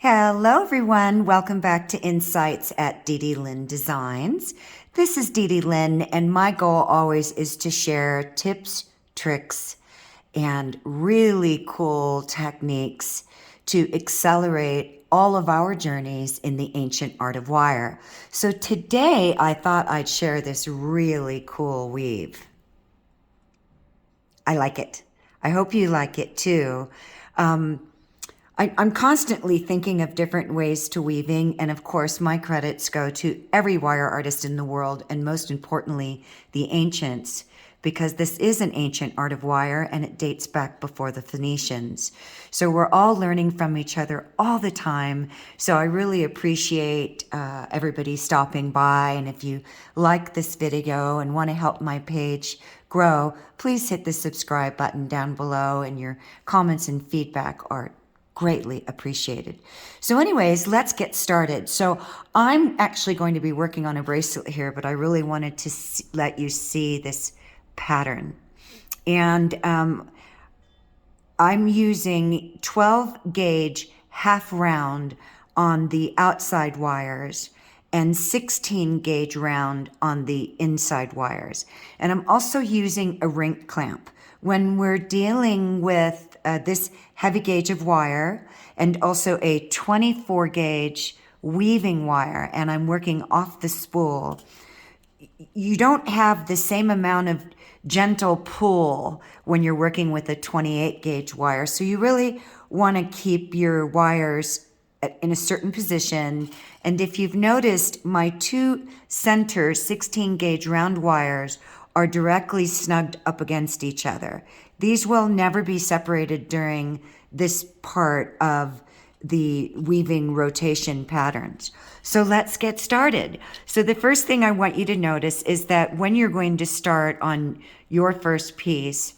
Hello everyone, welcome back to Insights at Lynn Designs. This is Lynn, and my goal always is to share tips, tricks, and really cool techniques to accelerate all of our journeys in the ancient art of wire. So today I thought I'd share this really cool weave. I like it. I hope you like it too. I'm constantly thinking of different ways to weaving, and of course, my credits go to every wire artist in the world, and most importantly, the ancients, because this is an ancient art of wire and it dates back before the Phoenicians. So we're all learning from each other all the time. So I really appreciate everybody stopping by. And if you like this video and want to help my page grow, please hit the subscribe button down below, and your comments and feedback are greatly appreciated. So anyways, let's get started. So I'm actually going to be working on a bracelet here, but I really wanted to let you see this pattern. And I'm using 12 gauge half round on the outside wires and 16 gauge round on the inside wires. And I'm also using a rink clamp. When we're dealing with this heavy gauge of wire and also a 24 gauge weaving wire, and I'm working off the spool, you don't have the same amount of gentle pull when you're working with a 28 gauge wire. So you really want to keep your wires in a certain position. And if you've noticed, my two center 16 gauge round wires are directly snugged up against each other. These will never be separated during this part of the weaving rotation patterns. So let's get started. So the first thing I want you to notice is that when you're going to start on your first piece,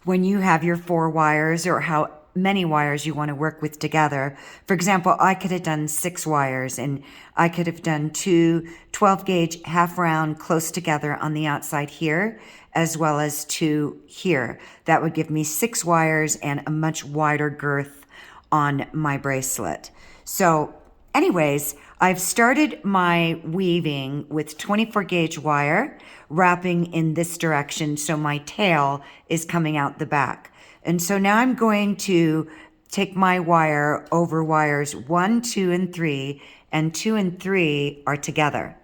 when you have your 4 wires or how many wires you want to work with together. For example, I could have done 6 wires, and I could have done 2 12 gauge half round close together on the outside here, as well as 2 here. That would give me 6 wires and a much wider girth on my bracelet. So anyways, I've started my weaving with 24 gauge wire, wrapping in this direction, so my tail is coming out the back. And so now I'm going to take my wire over wires 1, 2, and 3, and 2 and 3 are together.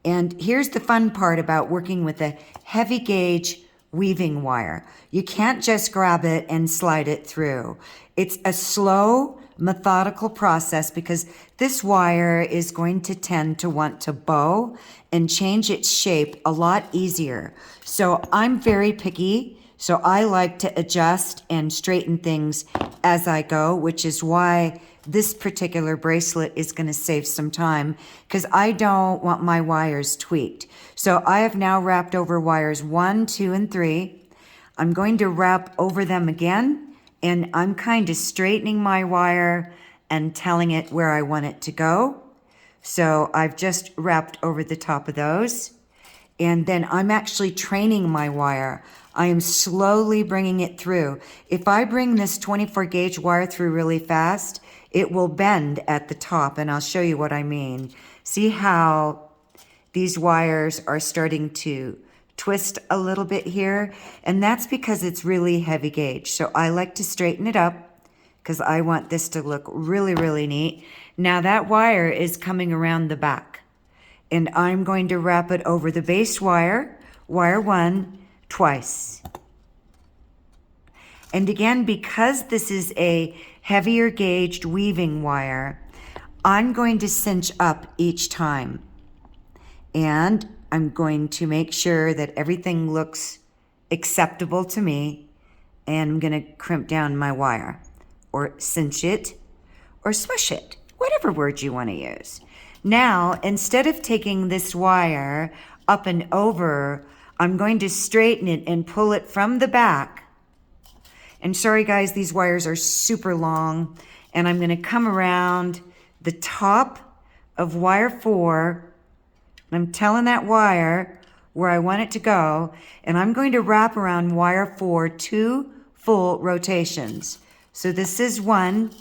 And here's the fun part about working with a heavy gauge weaving wire. You can't just grab it and slide it through. It's a slow, methodical process because this wire is going to tend to want to bow and change its shape a lot easier. So I'm very picky. So I like to adjust and straighten things as I go, which is why this particular bracelet is going to save some time, because I don't want my wires tweaked. So I have now wrapped over wires 1, 2, and 3. I'm going to wrap over them again, and I'm kind of straightening my wire and telling it where I want it to go. So I've just wrapped over the top of those. And then I'm actually training my wire. I am slowly bringing it through. If I bring this 24 gauge wire through really fast, it will bend at the top, and I'll show you what I mean. See how these wires are starting to twist a little bit here? And that's because it's really heavy gauge. So I like to straighten it up because I want this to look really, really neat. Now that wire is coming around the back, and I'm going to wrap it over the base wire, wire 1, twice. And again, because this is a heavier gauged weaving wire, I'm going to cinch up each time. And I'm going to make sure that everything looks acceptable to me. And I'm going to crimp down my wire, or cinch it, or smush it, whatever word you want to use. Now, instead of taking this wire up and over, I'm going to straighten it and pull it from the back. And sorry guys, these wires are super long. And I'm going to come around the top of wire 4. And I'm telling that wire where I want it to go. And I'm going to wrap around wire 4 2 full rotations. So this is 1,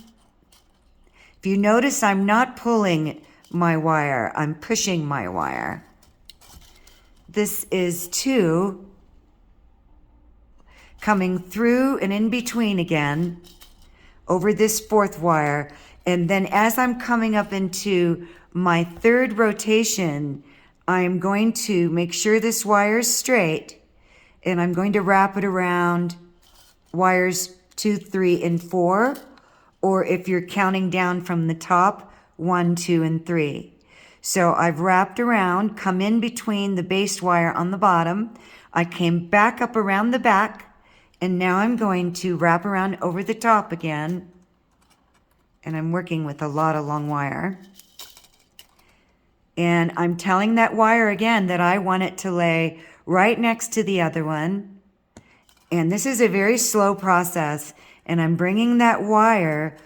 If you notice, I'm not pulling my wire, I'm pushing my wire. This is 2 coming through and in between again over this 4th wire. And then as I'm coming up into my 3rd rotation, I'm going to make sure this wire is straight, and I'm going to wrap it around wires 2, 3, and 4, or if you're counting down from the top, 1, 2, and 3. So I've wrapped around, come in between the base wire on the bottom. I came back up around the back, and now I'm going to wrap around over the top again. And I'm working with a lot of long wire. And I'm telling that wire again that I want it to lay right next to the other one. And this is a very slow process. And I'm bringing that wire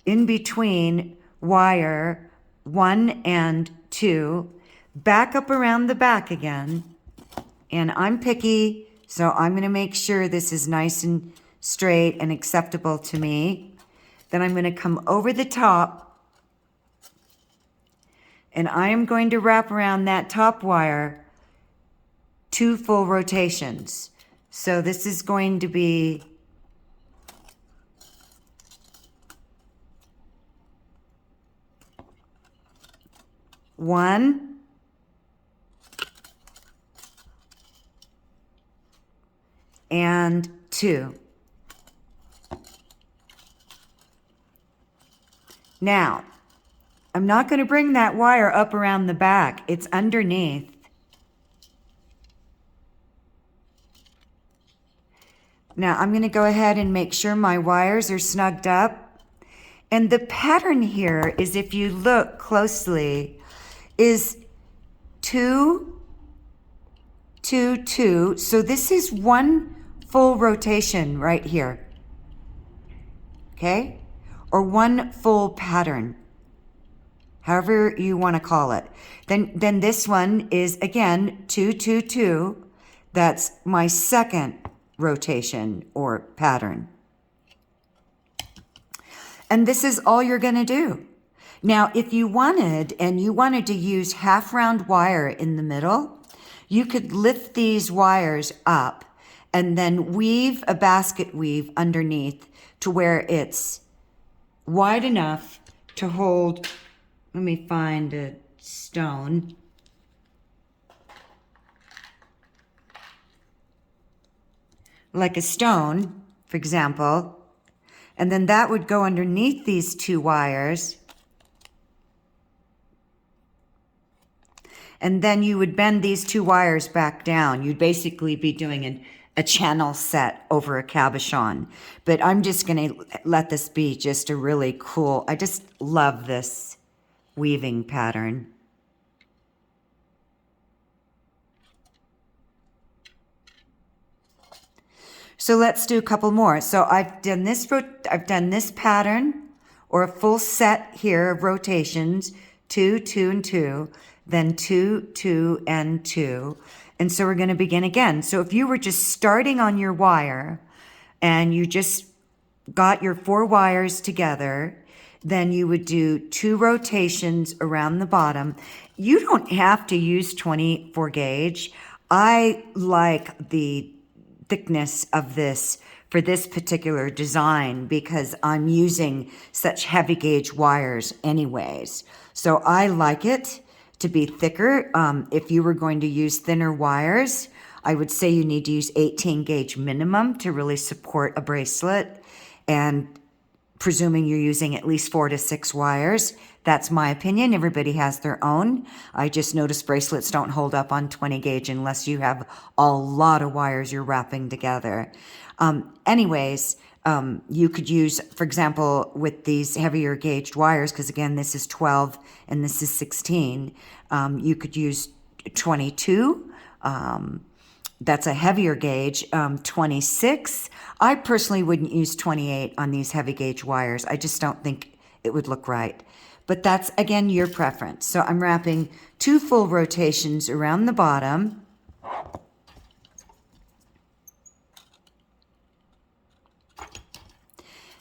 in between wire 1 and 2, back up around the back again. And I'm picky, so I'm going to make sure this is nice and straight and acceptable to me. Then I'm going to come over the top, and I am going to wrap around that top wire 2 full rotations. So this is going to be 1 and 2. Now, I'm not going to bring that wire up around the back. It's underneath. Now, I'm going to go ahead and make sure my wires are snugged up. And the pattern here is, if you look closely, is 2, 2, 2. So this is 1 full rotation right here. Okay? Or 1 full pattern, however you want to call it. Then this one is, again, 2, 2, 2. That's my 2nd rotation or pattern. And this is all you're going to do. Now, if you wanted, and you wanted to use half round wire in the middle, you could lift these wires up and then weave a basket weave underneath to where it's wide enough to hold, let me find a stone. Like a stone, for example. And then that would go underneath these 2 wires. And then you would bend these 2 wires back down. You'd basically be doing a channel set over a cabochon. But I'm just going to let this be just a really cool, I just love this weaving pattern. So let's do a couple more. So I've done this pattern, or a full set here of rotations, 2, 2, and 2, then 2, 2, and 2. And so we're going to begin again. So if you were just starting on your wire and you just got your 4 wires together, then you would do 2 rotations around the bottom. You don't have to use 24 gauge. I like the thickness of this for this particular design because I'm using such heavy gauge wires anyways. So I like it to be thicker. If you were going to use thinner wires, I would say you need to use 18 gauge minimum to really support a bracelet. And presuming you're using at least 4 to 6 wires, that's my opinion. Everybody has their own. I just noticed bracelets don't hold up on 20 gauge unless you have a lot of wires you're wrapping together. Anyways, you could use, for example, with these heavier gauged wires, because again, this is 12 and this is 16, you could use 22. That's a heavier gauge. 26. I personally wouldn't use 28 on these heavy gauge wires. I just don't think it would look right. But that's, again, your preference. So I'm wrapping 2 full rotations around the bottom.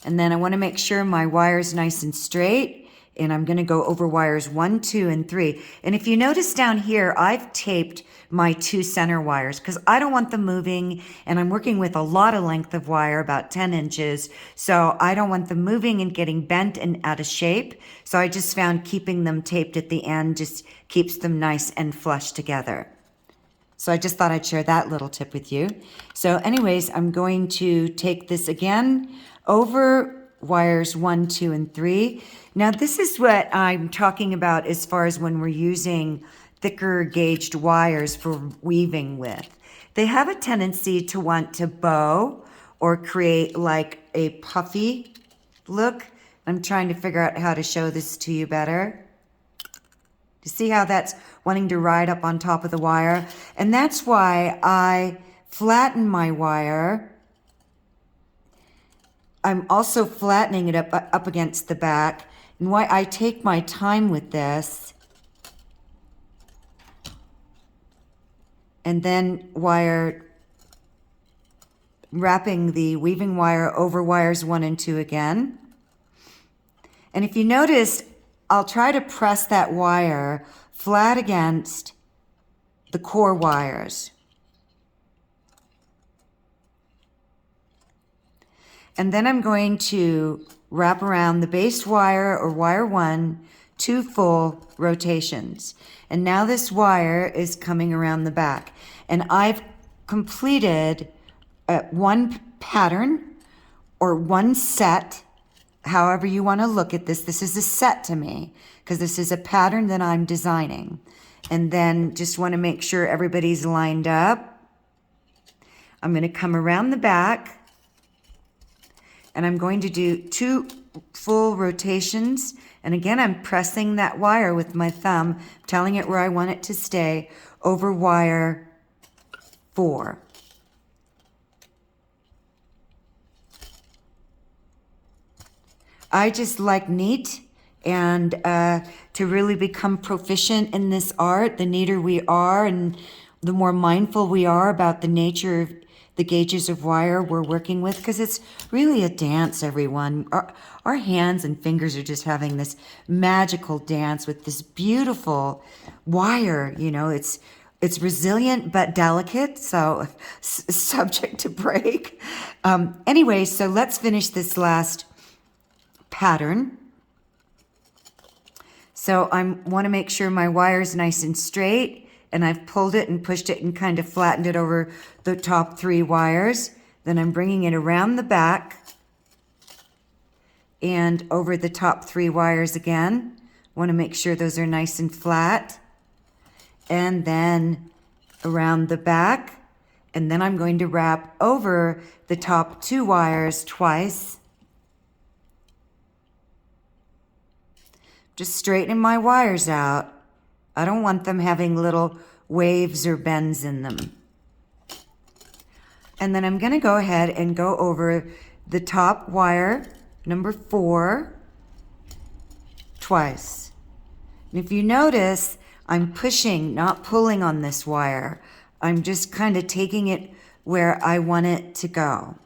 And then I want to make sure my wire is nice and straight. And I'm going to go over wires 1, 2, and 3. And if you notice down here, I've taped my 2 center wires because I don't want them moving, and I'm working with a lot of length of wire, about 10 inches. So I don't want them moving and getting bent and out of shape. So I just found keeping them taped at the end just keeps them nice and flush together. So I just thought I'd share that little tip with you. So anyways, I'm going to take this again over wires 1, 2, and 3. Now this is what I'm talking about as far as when we're using thicker gauged wires for weaving with. They have a tendency to want to bow or create like a puffy look. I'm trying to figure out how to show this to you better. You see how that's wanting to ride up on top of the wire? And that's why I flatten my wire. I'm also flattening it up against the back. And why I take my time with this. And then wrapping the weaving wire over wires 1 and 2 again. And if you notice, I'll try to press that wire flat against the core wires. And then I'm going to wrap around the base wire or wire 1, 2 full rotations. And now this wire is coming around the back. And I've completed one pattern or one set, however you want to look at this. This is a set to me because this is a pattern that I'm designing. And then just want to make sure everybody's lined up. I'm going to come around the back. And I'm going to do 2 full rotations. And again, I'm pressing that wire with my thumb, telling it where I want it to stay, over wire 4. I just like neat, and to really become proficient in this art, the neater we are and the more mindful we are about the nature of the gauges of wire we're working with, because it's really a dance, everyone. Our hands and fingers are just having this magical dance with this beautiful wire. You know, it's resilient but delicate, so subject to break. Anyway, so let's finish this last pattern. So I want to make sure my wire is nice and straight. And I've pulled it and pushed it and kind of flattened it over the top 3 wires. Then I'm bringing it around the back and over the top 3 wires again. Want to make sure those are nice and flat. And then around the back. And then I'm going to wrap over the top 2 wires twice. Just straightening my wires out. I don't want them having little waves or bends in them. And then I'm going to go ahead and go over the top wire, number 4, twice. And if you notice, I'm pushing, not pulling on this wire. I'm just kind of taking it where I want it to go.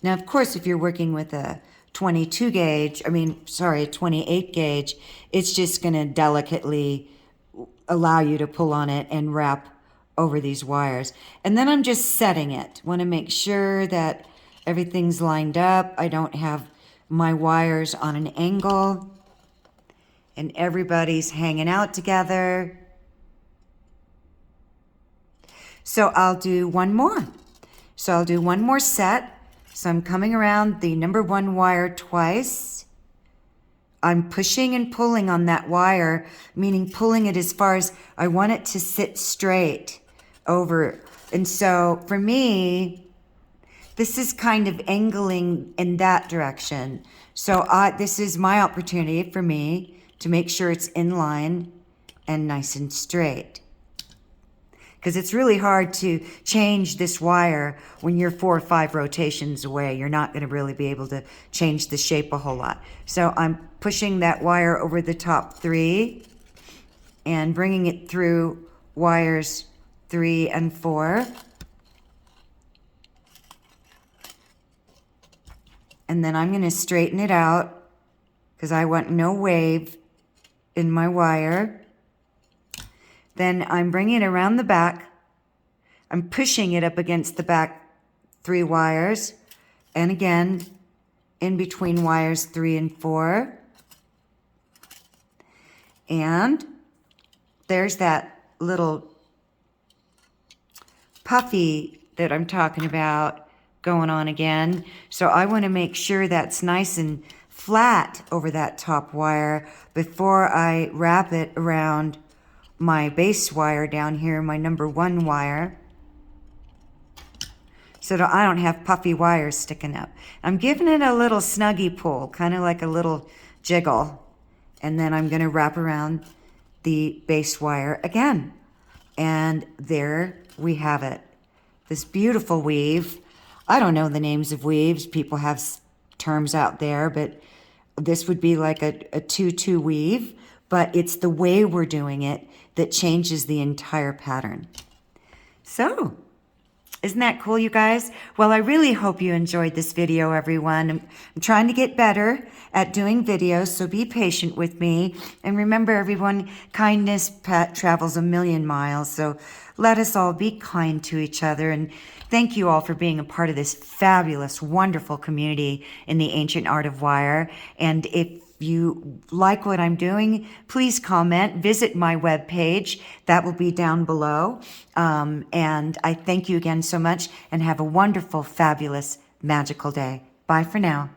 Now, of course, if you're working with a 28 gauge, it's just going to delicately allow you to pull on it and wrap over these wires. And then I'm just setting it. Want to make sure that everything's lined up. I don't have my wires on an angle. And everybody's hanging out together. So I'll do one more. So I'll do one more set. So I'm coming around the number 1 wire twice. I'm pushing and pulling on that wire, meaning pulling it as far as I want it to sit straight over. And so for me, this is kind of angling in that direction. So this is my opportunity for me to make sure it's in line and nice and straight. Because it's really hard to change this wire when you're 4 or 5 rotations away. You're not going to really be able to change the shape a whole lot. So I'm pushing that wire over the top 3 and bringing it through wires 3 and 4. And then I'm going to straighten it out because I want no wave in my wire. Then I'm bringing it around the back. I'm pushing it up against the back 3 wires. And again, in between wires 3 and 4. And there's that little puffy that I'm talking about going on again. So I want to make sure that's nice and flat over that top wire before I wrap it around my base wire down here, my number 1 wire, so that I don't have puffy wires sticking up. I'm giving it a little snuggy pull, kind of like a little jiggle. And then I'm going to wrap around the base wire again. And there we have it. This beautiful weave. I don't know the names of weaves. People have terms out there, but this would be like a tutu weave. But it's the way we're doing it that changes the entire pattern. So, isn't that cool, you guys? Well, I really hope you enjoyed this video, everyone. I'm trying to get better at doing videos, so be patient with me. And remember, everyone, kindness travels a million miles, so let us all be kind to each other. And thank you all for being a part of this fabulous, wonderful community in the ancient art of wire. And if you like what I'm doing, please comment, visit my webpage. That will be down below. And I thank you again so much and have a wonderful, fabulous, magical day. Bye for now.